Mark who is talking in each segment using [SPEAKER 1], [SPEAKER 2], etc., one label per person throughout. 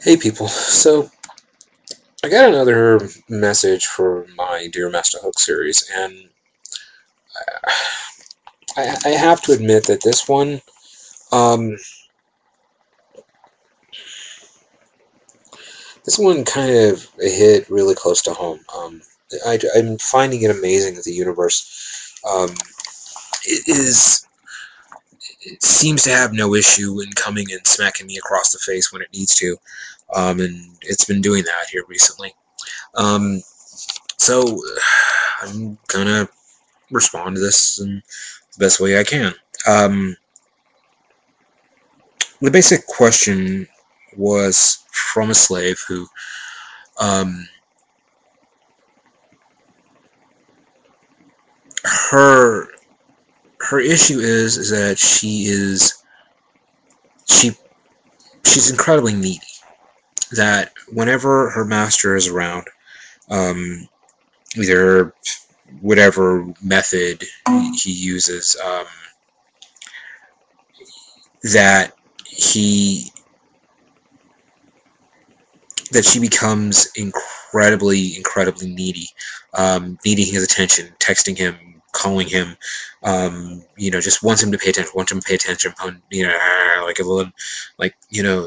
[SPEAKER 1] Hey people, so I got another message for my Dear Masterhook series, and I have to admit that um, this one kind of hit really close to home. I'm finding it amazing that the universe it is it seems to have no issue in coming and smacking me across the face when it needs to, and it's been doing that here recently. Um, so I'm gonna respond to this in the best way I can. Um, the basic question was from a slave who, um, her her issue is that she she's incredibly needy. That whenever her master is around, um, either whatever method he uses, that he that she becomes incredibly needy, needing his attention, texting him, calling him, just wants him to pay attention, like a little,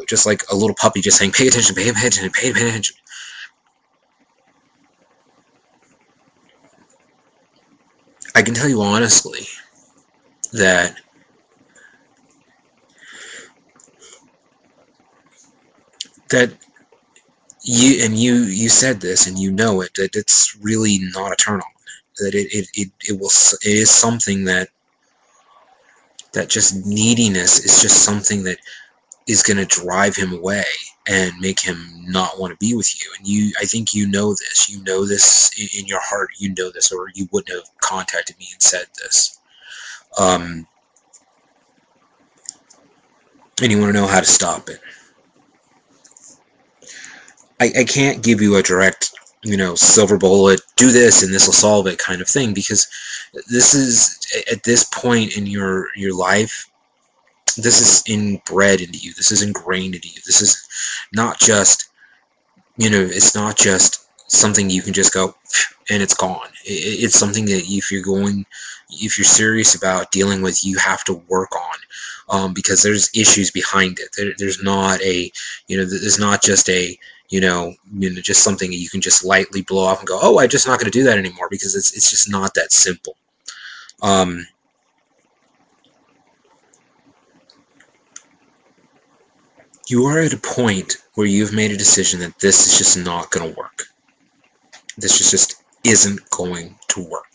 [SPEAKER 1] just like a little puppy, just saying, pay attention, pay attention, pay attention. I can tell you honestly that that you said this and you know it, that it's really not a turn on, that it is something that just neediness is just something that is going to drive him away and make him not want to be with you. And I think you know this. You know this in your heart. You know this, or you wouldn't have contacted me and said this. And you want to know how to stop it. I can't give you a direct, silver bullet, do this and this will solve it kind of thing, because this is, at this point in your life, this is inbred into you. This is ingrained into you. This is not just, it's not just something you can just go and it's gone. It's something that if you're serious about dealing with, you have to work on, because there's issues behind it. There's not a, there's not just a, just something that you can just lightly blow off and go, oh, I'm just not going to do that anymore, because it's just not that simple. You are at a point where you've made a decision that this is just not going to work. This just isn't going to work.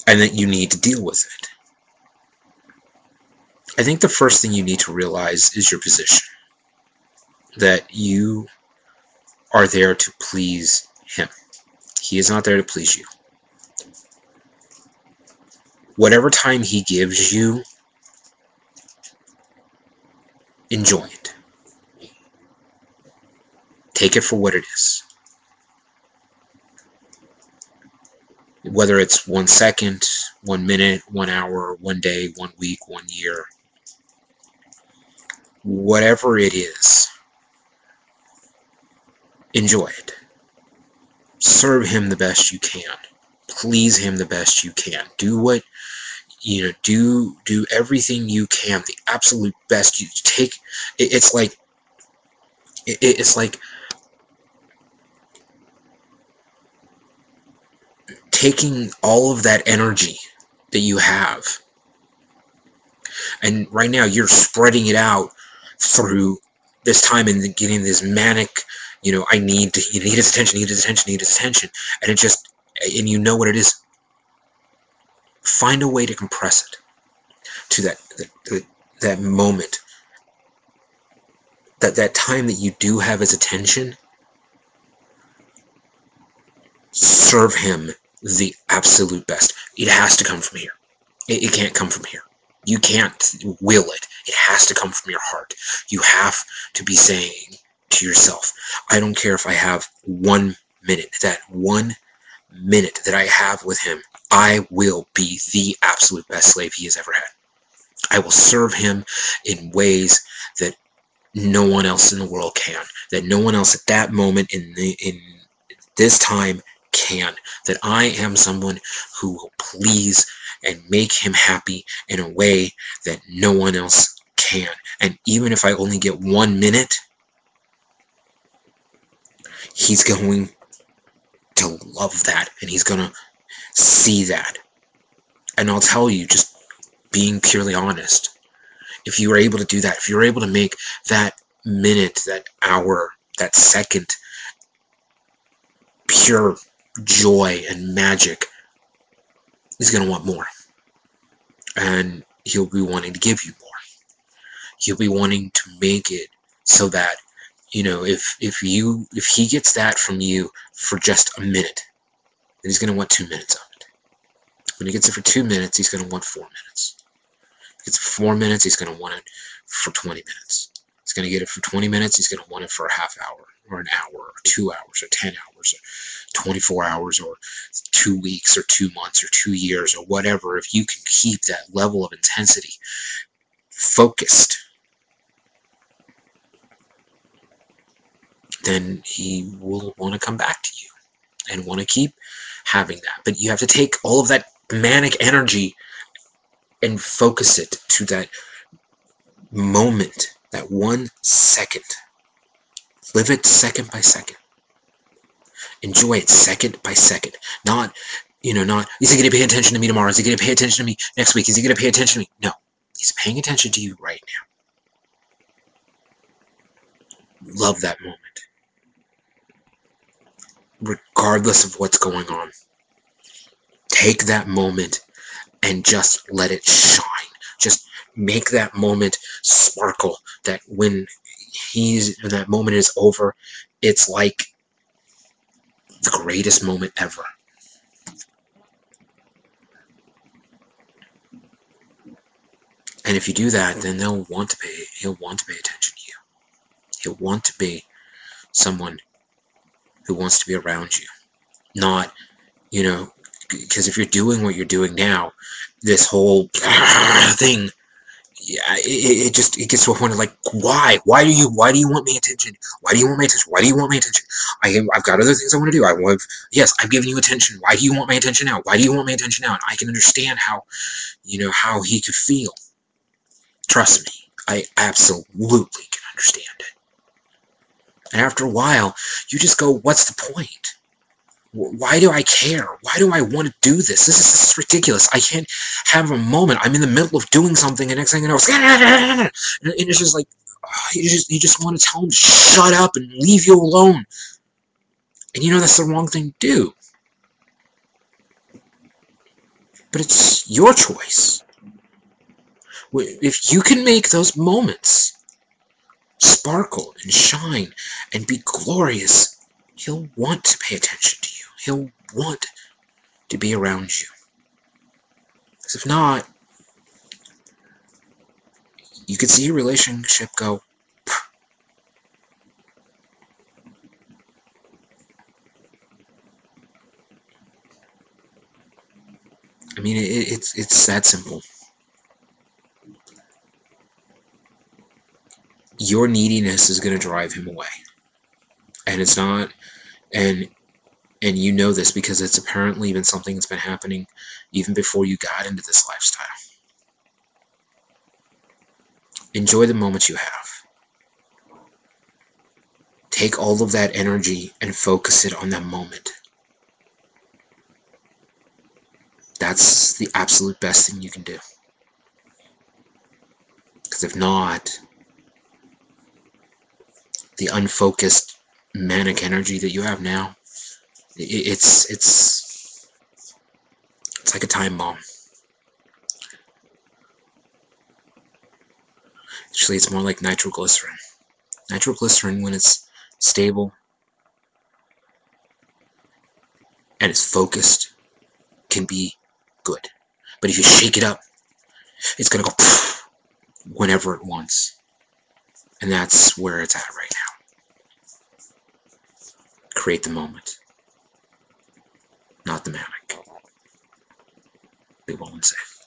[SPEAKER 1] And that you need to deal with it. I think the first thing you need to realize is your position. That you are there to please him. He is not there to please you. Whatever time he gives you, enjoy it. Take it for what it is. Whether it's 1 second, 1 minute, 1 hour, 1 day, 1 week, 1 year, whatever it is, enjoy it. Serve him the best you can. Please him the best you can. Do what, do everything you can, the absolute best you take. It's like taking all of that energy that you have, and right now you're spreading it out through this time and getting this manic, you need his attention, need his attention, and and you know what it is. Find a way to compress it to that moment, that time that you do have his attention. Serve him the absolute best. It has to come from here. It can't come from here. You can't will it. It has to come from your heart. You have to be saying to yourself, I don't care if I have 1 minute. That 1 minute that I have with him, I will be the absolute best slave he has ever had. I will serve him in ways that no one else in the world can. That no one else at that moment in this time can. That I am someone who will please and make him happy in a way that no one else can. And even if I only get 1 minute, he's going to love that, and he's going to see that. And I'll tell you, just being purely honest, if you were able to do that, if you were able to make that minute, that hour, that second pure joy and magic, he's going to want more. And he'll be wanting to give you more. He'll be wanting to make it so that, you know, if he gets that from you for just a minute, then he's going to want 2 minutes of it. When he gets it for 2 minutes, he's going to want 4 minutes. If he gets it for 4 minutes, he's going to want it for 20 minutes. He's going to get it for 20 minutes, he's going to want it for a half hour, or an hour, or 2 hours, or 10 hours, or 24 hours, or 2 weeks, or 2 months, or 2 years, or whatever. If you can keep that level of intensity focused, then he will want to come back to you and want to keep having that. But you have to take all of that manic energy and focus it to that moment, that 1 second. Live it second by second. Enjoy it second by second. Not, not, is he going to pay attention to me tomorrow? Is he going to pay attention to me next week? Is he going to pay attention to me? No. He's paying attention to you right now. Love that moment. Regardless of what's going on. Take that moment and just let it shine. Just make that moment sparkle. That when that moment is over, it's like the greatest moment ever. And if you do that, then he'll want to pay attention to you. He'll want to be someone who wants to be around you. Not, because if you're doing what you're doing now, this whole thing, yeah, it gets to a point of like, why do you want my attention? Why do you want my attention? Why do you want my attention? I've got other things I want to do. Yes, I've given you attention. Why do you want my attention now? Why do you want my attention now? And I can understand how he could feel. Trust me, I absolutely can understand it. And after a while, you just go, what's the point? Why do I care? Why do I want to do this? This is ridiculous. I can't have a moment. I'm in the middle of doing something, and next thing you know, and it's just like, you just want to tell him to shut up and leave you alone. And that's the wrong thing to do. But it's your choice. If you can make those moments sparkle and shine and be glorious, he'll want to pay attention to you. He'll want to be around you. Because if not, you could see your relationship go. I mean, it's that simple. Your neediness is going to drive him away. And it's not, and you know this because it's apparently been something that's been happening even before you got into this lifestyle. Enjoy the moments you have. Take all of that energy and focus it on that moment. That's the absolute best thing you can do. Because if not, the unfocused manic energy that you have now, it's like a time bomb. Actually, it's more like nitroglycerin. Nitroglycerin, when it's stable and it's focused, can be good. But if you shake it up, it's going to go whenever it wants. And that's where it's at right now. Create the moment, not the manic. Be well and safe.